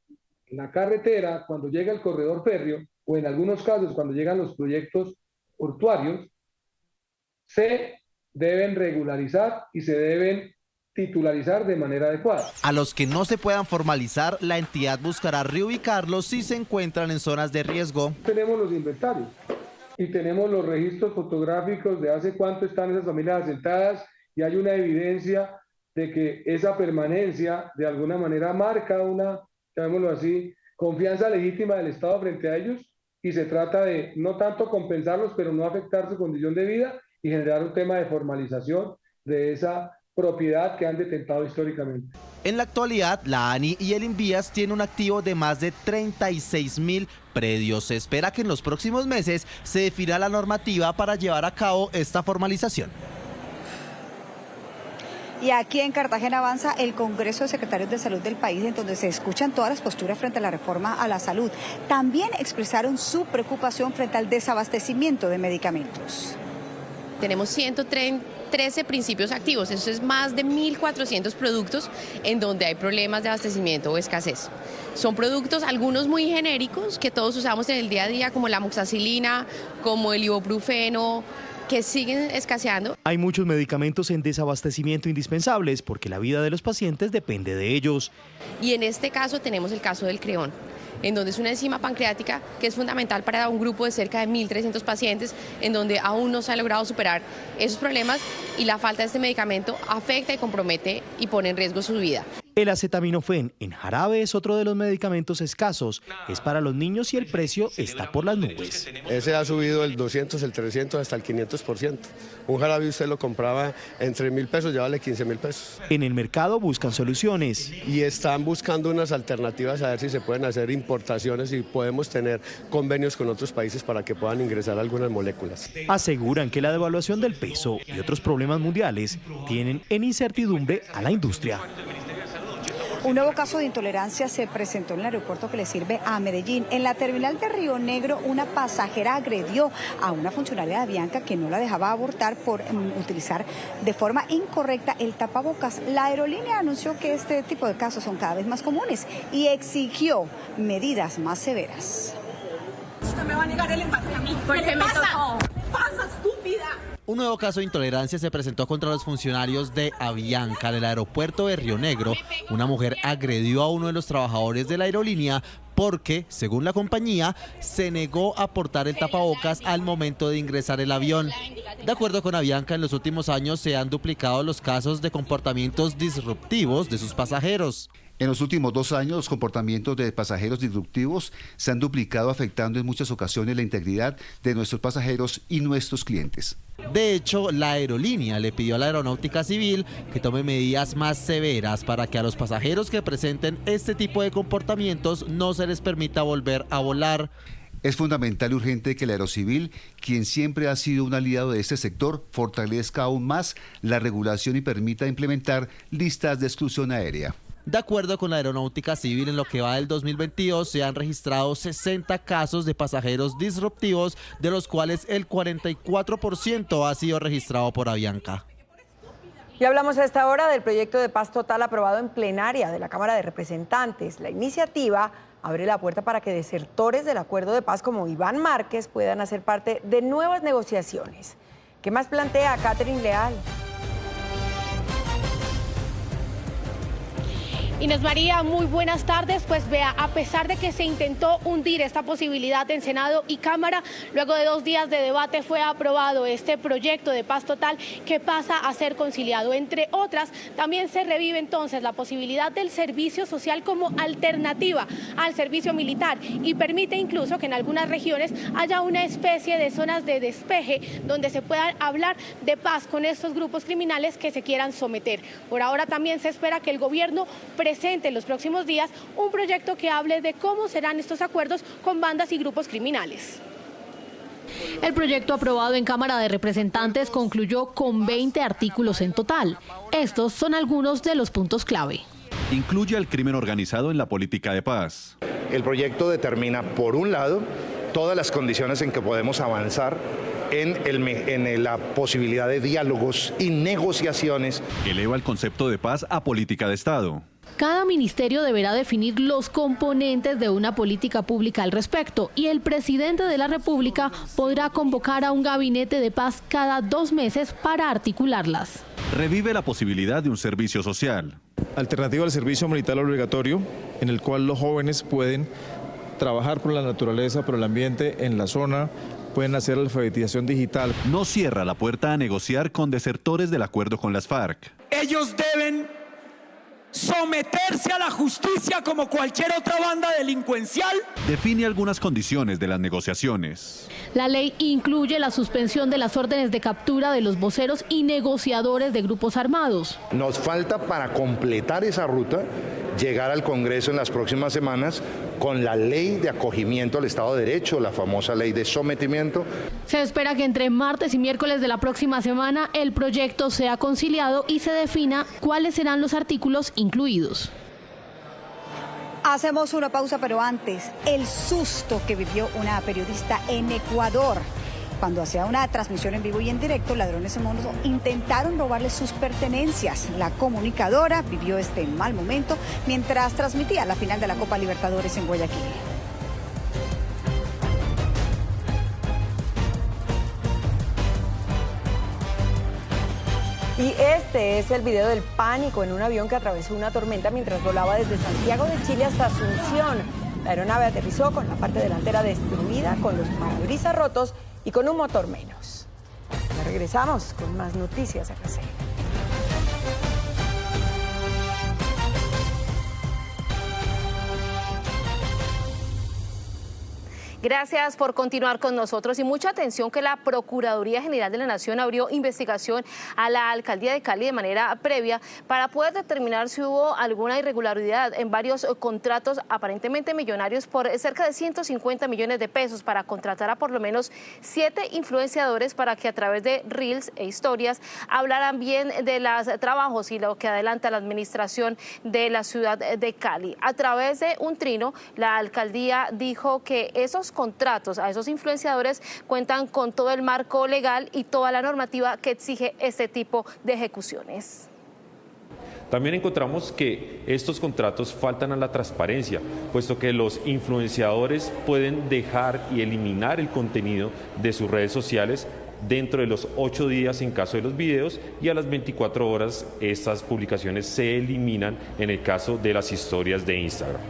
la carretera, cuando llega el corredor férreo, o en algunos casos cuando llegan los proyectos portuarios, se deben regularizar y se deben titularizar de manera adecuada. A los que no se puedan formalizar, la entidad buscará reubicarlos si se encuentran en zonas de riesgo. Tenemos los inventarios y tenemos los registros fotográficos de hace cuánto están esas familias asentadas y hay una evidencia de que esa permanencia de alguna manera marca una, llamémoslo así, confianza legítima del Estado frente a ellos, y se trata de no tanto compensarlos, pero no afectar su condición de vida y generar un tema de formalización de esa propiedad que han detentado históricamente. En la actualidad, la ANI y el INVIAS tienen un activo de más de 36.000 predios. Se espera que en los próximos meses se defina la normativa para llevar a cabo esta formalización. Y aquí en Cartagena avanza el Congreso de Secretarios de Salud del país, en donde se escuchan todas las posturas frente a la reforma a la salud. También expresaron su preocupación frente al desabastecimiento de medicamentos. Tenemos 113 principios activos, eso es más de 1.400 productos en donde hay problemas de abastecimiento o escasez. Son productos, algunos muy genéricos, que todos usamos en el día a día, como la amoxicilina, como el ibuprofeno, que siguen escaseando. Hay muchos medicamentos en desabastecimiento indispensables porque la vida de los pacientes depende de ellos. Y en este caso tenemos el caso del Creón, en donde es una enzima pancreática que es fundamental para un grupo de cerca de 1.300 pacientes, en donde aún no se ha logrado superar esos problemas y la falta de este medicamento afecta y compromete y pone en riesgo su vida. El acetaminofén en jarabe es otro de los medicamentos escasos. Es para los niños y el precio está por las nubes. Ese ha subido el 200, el 300, hasta el 500%. Un jarabe usted lo compraba en 3.000 pesos, ya vale 15.000 pesos. En el mercado buscan soluciones. Y están buscando unas alternativas a ver si se pueden hacer importaciones y podemos tener convenios con otros países para que puedan ingresar algunas moléculas. Aseguran que la devaluación del peso y otros problemas mundiales tienen en incertidumbre a la industria. Un nuevo caso de intolerancia se presentó en el aeropuerto que le sirve a Medellín. En la terminal de Río Negro, una pasajera agredió a una funcionaria de Avianca que no la dejaba abordar por utilizar de forma incorrecta el tapabocas. La aerolínea anunció que este tipo de casos son cada vez más comunes y exigió medidas más severas. Usted me va a negar el embarque a mí. ¿Qué le pasa? ¿Qué pasa, estúpida? Un nuevo caso de intolerancia se presentó contra los funcionarios de Avianca del aeropuerto de Río Negro. Una mujer agredió a uno de los trabajadores de la aerolínea porque, según la compañía, se negó a portar el tapabocas al momento de ingresar el avión. De acuerdo con Avianca, en los últimos años se han duplicado los casos de comportamientos disruptivos de sus pasajeros. En los últimos 2 años, los comportamientos de pasajeros disruptivos se han duplicado, afectando en muchas ocasiones la integridad de nuestros pasajeros y nuestros clientes. De hecho, la aerolínea le pidió a la Aeronáutica Civil que tome medidas más severas para que a los pasajeros que presenten este tipo de comportamientos no se les permita volver a volar. Es fundamental y urgente que la Aerocivil, quien siempre ha sido un aliado de este sector, fortalezca aún más la regulación y permita implementar listas de exclusión aérea. De acuerdo con la Aeronáutica Civil, en lo que va del 2022 se han registrado 60 casos de pasajeros disruptivos, de los cuales el 44% ha sido registrado por Avianca. Y hablamos a esta hora del proyecto de paz total aprobado en plenaria de la Cámara de Representantes. La iniciativa abre la puerta para que desertores del acuerdo de paz como Iván Márquez puedan hacer parte de nuevas negociaciones. ¿Qué más plantea Catherine Leal? Inés María, muy buenas tardes. Pues vea, a pesar de que se intentó hundir esta posibilidad en Senado y Cámara, luego de 2 días de debate fue aprobado este proyecto de paz total que pasa a ser conciliado. Entre otras, también se revive entonces la posibilidad del servicio social como alternativa al servicio militar y permite incluso que en algunas regiones haya una especie de zonas de despeje donde se pueda hablar de paz con estos grupos criminales que se quieran someter. Por ahora también se espera que el gobierno presente en los próximos días un proyecto que hable de cómo serán estos acuerdos con bandas y grupos criminales. El proyecto aprobado en Cámara de Representantes concluyó con 20 artículos en total. Estos son algunos de los puntos clave. Incluye al crimen organizado en la política de paz. El proyecto determina, por un lado, todas las condiciones en que podemos avanzar en la posibilidad de diálogos y negociaciones. Eleva el concepto de paz a política de Estado. Cada ministerio deberá definir los componentes de una política pública al respecto y el presidente de la República podrá convocar a un gabinete de paz cada 2 meses para articularlas. Revive la posibilidad de un servicio social. Alternativa al servicio militar obligatorio, en el cual los jóvenes pueden trabajar por la naturaleza, por el ambiente en la zona, pueden hacer alfabetización digital. No cierra la puerta a negociar con desertores del acuerdo con las FARC. Ellos deben someterse a la justicia como cualquier otra banda delincuencial. Define algunas condiciones de las negociaciones. La ley incluye la suspensión de las órdenes de captura de los voceros y negociadores de grupos armados. Nos falta, para completar esa ruta, llegar al Congreso en las próximas semanas con la ley de acogimiento al Estado de Derecho, la famosa ley de sometimiento. Se espera que entre martes y miércoles de la próxima semana el proyecto sea conciliado y se defina cuáles serán los artículos incluidos. Hacemos una pausa, pero antes, el susto que vivió una periodista en Ecuador. Cuando hacía una transmisión en vivo y en directo, ladrones en moto intentaron robarle sus pertenencias. La comunicadora vivió este mal momento mientras transmitía la final de la Copa Libertadores en Guayaquil. Y este es el video del pánico en un avión que atravesó una tormenta mientras volaba desde Santiago de Chile hasta Asunción. La aeronave aterrizó con la parte delantera destruida, con los parabrisas rotos y con un motor menos. Ya regresamos con más noticias RCN. Gracias por continuar con nosotros y mucha atención que la Procuraduría General de la Nación abrió investigación a la Alcaldía de Cali de manera previa para poder determinar si hubo alguna irregularidad en varios contratos aparentemente millonarios por cerca de 150 millones de pesos para contratar a por lo menos 7 influenciadores para que a través de reels e historias hablaran bien de los trabajos y lo que adelanta la administración de la ciudad de Cali. A través de un trino, la alcaldía dijo que esos contratos a esos influenciadores cuentan con todo el marco legal y toda la normativa que exige este tipo de ejecuciones. También encontramos que estos contratos faltan a la transparencia, puesto que los influenciadores pueden dejar y eliminar el contenido de sus redes sociales dentro de los 8 días en caso de los videos y a las 24 horas estas publicaciones se eliminan en el caso de las historias de Instagram.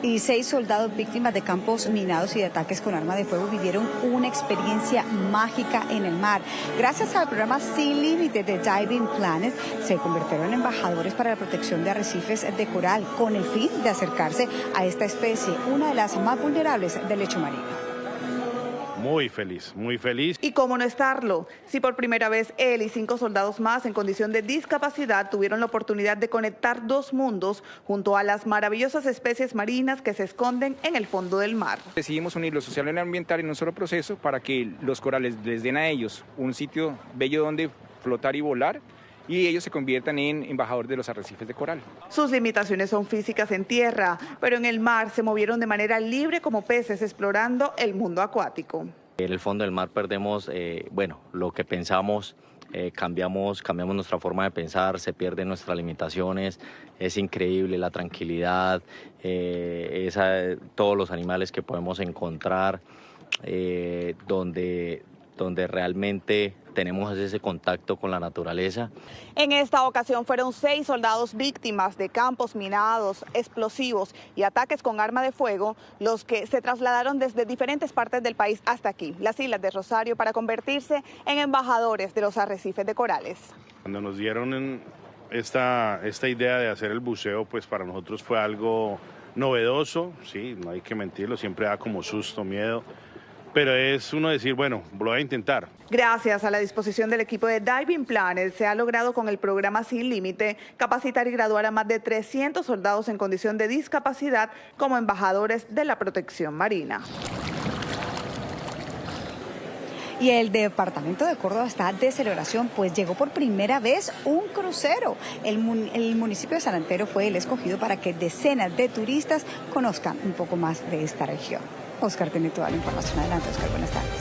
Y 6 soldados víctimas de campos minados y de ataques con arma de fuego vivieron una experiencia mágica en el mar. Gracias al programa Sea Limited de Diving Planet, se convirtieron en embajadores para la protección de arrecifes de coral, con el fin de acercarse a esta especie, una de las más vulnerables del lecho marino. Muy feliz, muy feliz. ¿Y cómo no estarlo? Si por primera vez él y 5 soldados más en condición de discapacidad tuvieron la oportunidad de conectar 2 mundos junto a las maravillosas especies marinas que se esconden en el fondo del mar. Decidimos unir lo social y lo ambiental en un solo proceso para que los corales les den a ellos un sitio bello donde flotar y volar, y ellos se conviertan en embajadores de los arrecifes de coral. Sus limitaciones son físicas en tierra, pero en el mar se movieron de manera libre como peces explorando el mundo acuático. En el fondo del mar perdemos, lo que pensamos, cambiamos nuestra forma de pensar, se pierden nuestras limitaciones, es increíble la tranquilidad, todos los animales que podemos encontrar, donde realmente tenemos ese contacto con la naturaleza. En esta ocasión fueron 6 soldados víctimas de campos minados, explosivos y ataques con arma de fuego los que se trasladaron desde diferentes partes del país hasta aquí, las Islas de Rosario, para convertirse en embajadores de los arrecifes de corales. Cuando nos dieron esta idea de hacer el buceo, pues para nosotros fue algo novedoso, sí, no hay que mentirlo, siempre da como susto, miedo, pero es uno decir, bueno, lo voy a intentar. Gracias a la disposición del equipo de Diving Planet, se ha logrado con el programa Sin Límite capacitar y graduar a más de 300 soldados en condición de discapacidad como embajadores de la protección marina. Y el departamento de Córdoba está de celebración, pues llegó por primera vez un crucero. El municipio de San Antero fue el escogido para que decenas de turistas conozcan un poco más de esta región. Oscar tiene toda la información. Adelante, Oscar, buenas tardes.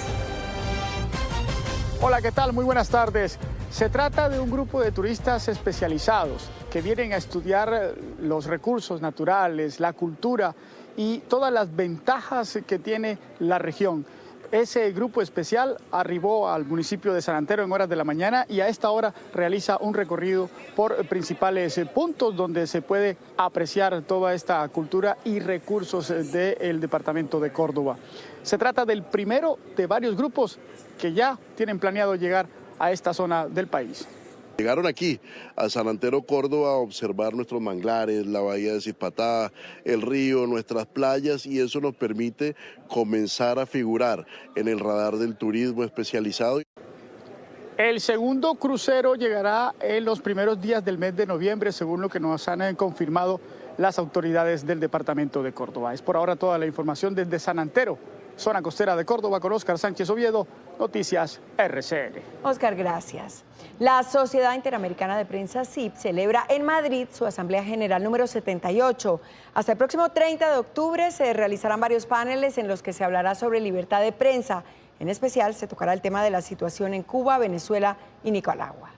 Hola, ¿qué tal? Muy buenas tardes. Se trata de un grupo de turistas especializados que vienen a estudiar los recursos naturales, la cultura y todas las ventajas que tiene la región. Ese grupo especial arribó al municipio de San Antero en horas de la mañana y a esta hora realiza un recorrido por principales puntos donde se puede apreciar toda esta cultura y recursos del departamento de Córdoba. Se trata del primero de varios grupos que ya tienen planeado llegar a esta zona del país. Llegaron aquí a San Antero, Córdoba, a observar nuestros manglares, la bahía de Zispatá, el río, nuestras playas, y eso nos permite comenzar a figurar en el radar del turismo especializado. El segundo crucero llegará en los primeros días del mes de noviembre, según lo que nos han confirmado las autoridades del departamento de Córdoba. Es por ahora toda la información desde San Antero, zona costera de Córdoba, con Oscar Sánchez Oviedo, Noticias RCN. Oscar, gracias. La Sociedad Interamericana de Prensa, SIP, celebra en Madrid su Asamblea General número 78. Hasta el próximo 30 de octubre se realizarán varios paneles en los que se hablará sobre libertad de prensa. En especial, se tocará el tema de la situación en Cuba, Venezuela y Nicaragua.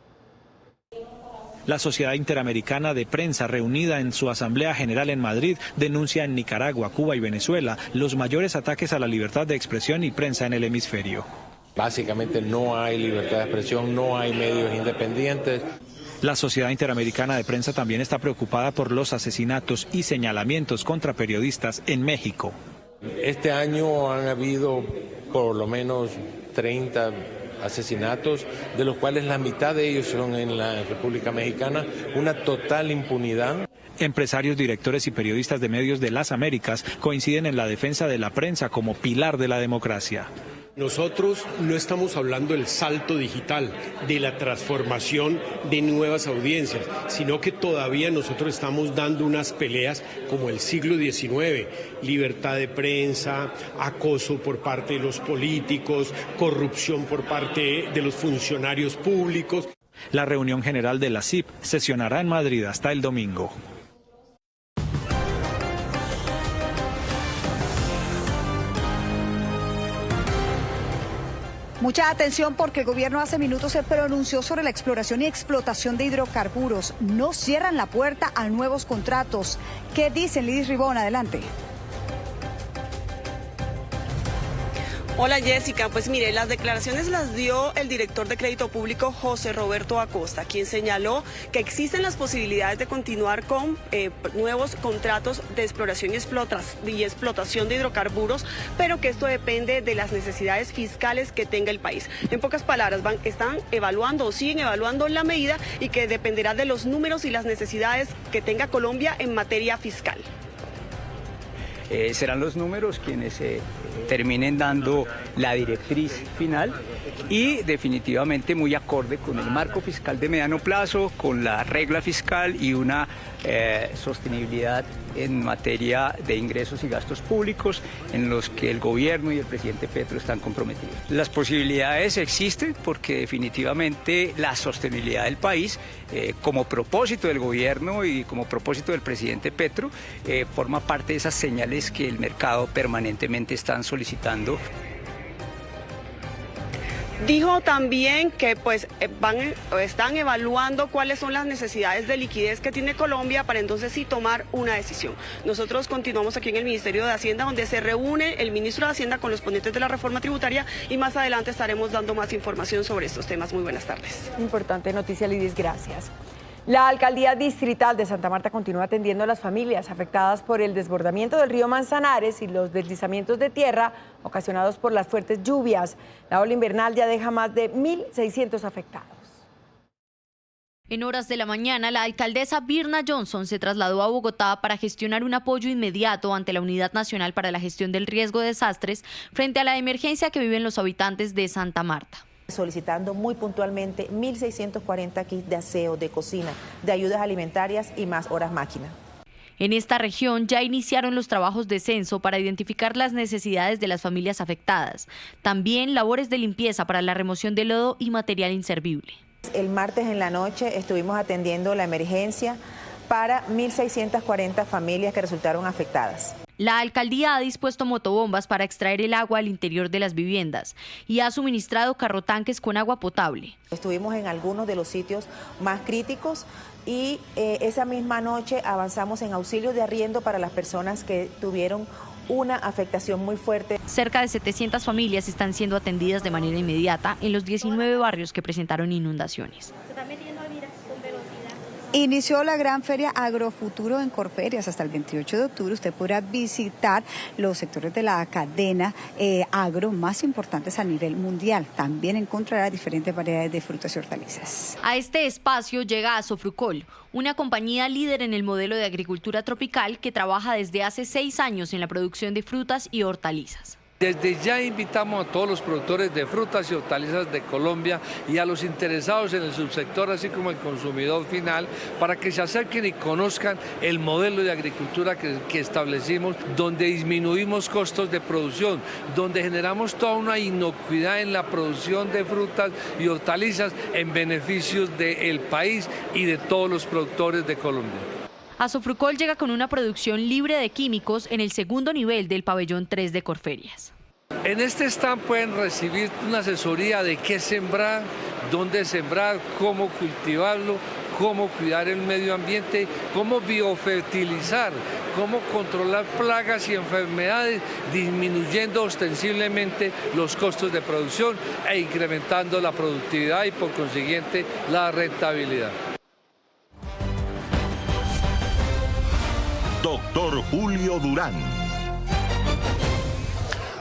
La Sociedad Interamericana de Prensa, reunida en su Asamblea General en Madrid, denuncia en Nicaragua, Cuba y Venezuela los mayores ataques a la libertad de expresión y prensa en el hemisferio. Básicamente no hay libertad de expresión, no hay medios independientes. La Sociedad Interamericana de Prensa también está preocupada por los asesinatos y señalamientos contra periodistas en México. Este año han habido por lo menos 30 asesinatos, de los cuales la mitad de ellos son en la República Mexicana, una total impunidad. Empresarios, directores y periodistas de medios de las Américas coinciden en la defensa de la prensa como pilar de la democracia. Nosotros no estamos hablando del salto digital, de la transformación de nuevas audiencias, sino que todavía nosotros estamos dando unas peleas como el siglo XIX, libertad de prensa, acoso por parte de los políticos, corrupción por parte de los funcionarios públicos. La reunión general de la SIP sesionará en Madrid hasta el domingo. Mucha atención porque el gobierno hace minutos se pronunció sobre la exploración y explotación de hidrocarburos. No cierran la puerta a nuevos contratos. ¿Qué dicen, Lidis Ribón? Adelante. Hola Jessica, pues mire, las declaraciones las dio el director de Crédito Público José Roberto Acosta, quien señaló que existen las posibilidades de continuar con nuevos contratos de exploración y explotación de hidrocarburos, pero que esto depende de las necesidades fiscales que tenga el país. En pocas palabras, están evaluando o siguen evaluando la medida y que dependerá de los números y las necesidades que tenga Colombia en materia fiscal. Serán los números quienes terminen dando la directriz final y definitivamente muy acorde con el marco fiscal de mediano plazo, con la regla fiscal y una sostenibilidad en materia de ingresos y gastos públicos en los que el gobierno y el presidente Petro están comprometidos. Las posibilidades existen porque definitivamente la sostenibilidad del país, como propósito del gobierno y como propósito del presidente Petro, forma parte de esas señales que el mercado permanentemente están solicitando. Dijo también que pues están evaluando cuáles son las necesidades de liquidez que tiene Colombia para entonces sí tomar una decisión. Nosotros continuamos aquí en el Ministerio de Hacienda, donde se reúne el ministro de Hacienda con los ponentes de la reforma tributaria, y más adelante estaremos dando más información sobre estos temas. Muy buenas tardes. Importante noticia, Lidis, gracias. La Alcaldía Distrital de Santa Marta continúa atendiendo a las familias afectadas por el desbordamiento del río Manzanares y los deslizamientos de tierra ocasionados por las fuertes lluvias. La ola invernal ya deja más de 1.600 afectados. En horas de la mañana, la alcaldesa Birna Johnson se trasladó a Bogotá para gestionar un apoyo inmediato ante la Unidad Nacional para la Gestión del Riesgo de Desastres frente a la emergencia que viven los habitantes de Santa Marta. Solicitando muy puntualmente 1.640 kits de aseo, de cocina, de ayudas alimentarias y más horas máquina. En esta región ya iniciaron los trabajos de censo para identificar las necesidades de las familias afectadas. También labores de limpieza para la remoción de lodo y material inservible. El martes en la noche estuvimos atendiendo la emergencia para 1.640 familias que resultaron afectadas. La alcaldía ha dispuesto motobombas para extraer el agua al interior de las viviendas y ha suministrado carrotanques con agua potable. Estuvimos en algunos de los sitios más críticos y esa misma noche avanzamos en auxilio de arriendo para las personas que tuvieron una afectación muy fuerte. Cerca de 700 familias están siendo atendidas de manera inmediata en los 19 barrios que presentaron inundaciones. Inició la gran feria Agrofuturo en Corferias. Hasta el 28 de octubre usted podrá visitar los sectores de la cadena agro más importantes a nivel mundial. También encontrará diferentes variedades de frutas y hortalizas. A este espacio llega Asofrucol, una compañía líder en el modelo de agricultura tropical que trabaja desde hace 6 años en la producción de frutas y hortalizas. Desde ya invitamos a todos los productores de frutas y hortalizas de Colombia y a los interesados en el subsector, así como el consumidor final, para que se acerquen y conozcan el modelo de agricultura que establecimos, donde disminuimos costos de producción, donde generamos toda una inocuidad en la producción de frutas y hortalizas en beneficios del país y de todos los productores de Colombia. Asofrucol llega con una producción libre de químicos en el segundo nivel del pabellón 3 de Corferias. En este stand pueden recibir una asesoría de qué sembrar, dónde sembrar, cómo cultivarlo, cómo cuidar el medio ambiente, cómo biofertilizar, cómo controlar plagas y enfermedades, disminuyendo ostensiblemente los costos de producción e incrementando la productividad y por consiguiente la rentabilidad. Doctor Julio Durán.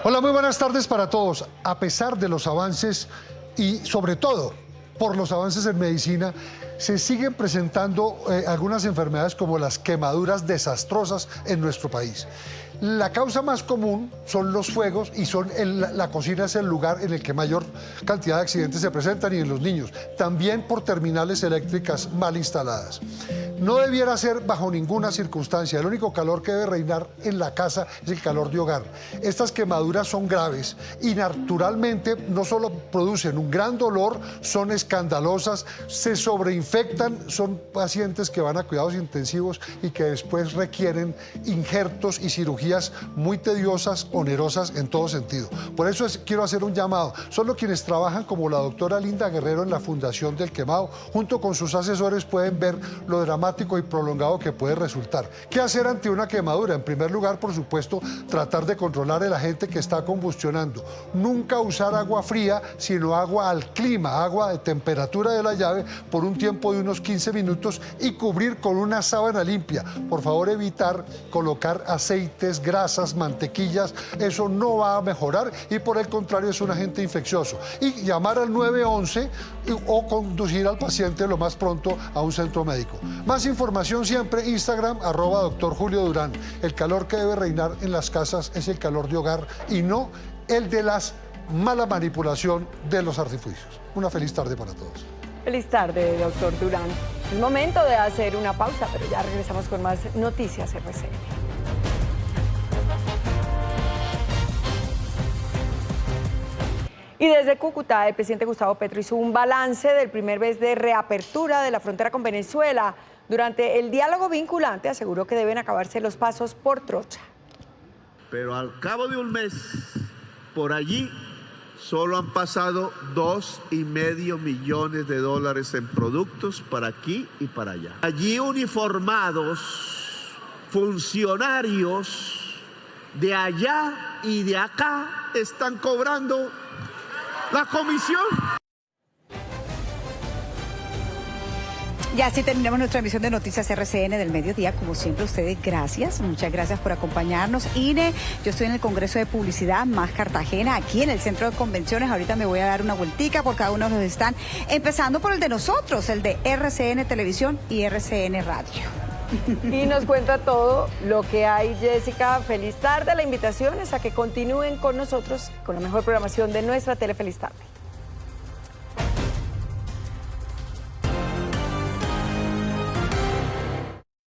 Hola, muy buenas tardes para todos. A pesar de los avances y sobre todo por los avances en medicina, se siguen presentando algunas enfermedades como las quemaduras desastrosas en nuestro país. La causa más común son los fuegos y la cocina es el lugar en el que mayor cantidad de accidentes se presentan y en los niños. También por terminales eléctricas mal instaladas. No debiera ser bajo ninguna circunstancia. El único calor que debe reinar en la casa es el calor de hogar. Estas quemaduras son graves y naturalmente no solo producen un gran dolor, son escandalosas, se sobreinfectan, son pacientes que van a cuidados intensivos y que después requieren injertos y cirugías muy tediosas, onerosas en todo sentido. Por eso quiero hacer un llamado. Solo quienes trabajan como la doctora Linda Guerrero en la Fundación del Quemado, junto con sus asesores, pueden ver lo dramático y prolongado que puede resultar. ¿Qué hacer ante una quemadura? En primer lugar, por supuesto, tratar de controlar el agente que está combustionando. Nunca usar agua fría, sino agua al clima, agua de temperatura de la llave por un tiempo de unos 15 minutos y cubrir con una sábana limpia. Por favor, evitar colocar aceites, grasas, mantequillas. Eso no va a mejorar y por el contrario es un agente infeccioso. Y llamar al 911 o conducir al paciente lo más pronto a un centro médico. Más información siempre, Instagram, @Dr. Julio Durán. El calor que debe reinar en las casas es el calor de hogar y no el de la mala manipulación de los artificios. Una feliz tarde para todos. Feliz tarde, doctor Durán. Es momento de hacer una pausa, pero ya regresamos con más noticias RCN. Y desde Cúcuta, el presidente Gustavo Petro hizo un balance del primer mes de reapertura de la frontera con Venezuela. Durante el diálogo vinculante aseguró que deben acabarse los pasos por trocha. Pero al cabo de un mes, por allí solo han pasado $2,5 millones en productos para aquí y para allá. Allí uniformados, funcionarios de allá y de acá están cobrando la comisión. Y así terminamos nuestra emisión de Noticias RCN del mediodía. Como siempre, ustedes, gracias. Muchas gracias por acompañarnos. Ine, yo estoy en el Congreso de Publicidad Más Cartagena, aquí en el Centro de Convenciones. Ahorita me voy a dar una vueltica por cada uno de los están, empezando por el de nosotros, el de RCN Televisión y RCN Radio. Y nos cuenta todo lo que hay, Jessica. Feliz tarde. La invitación es a que continúen con nosotros con la mejor programación de nuestra tele. Feliz tarde.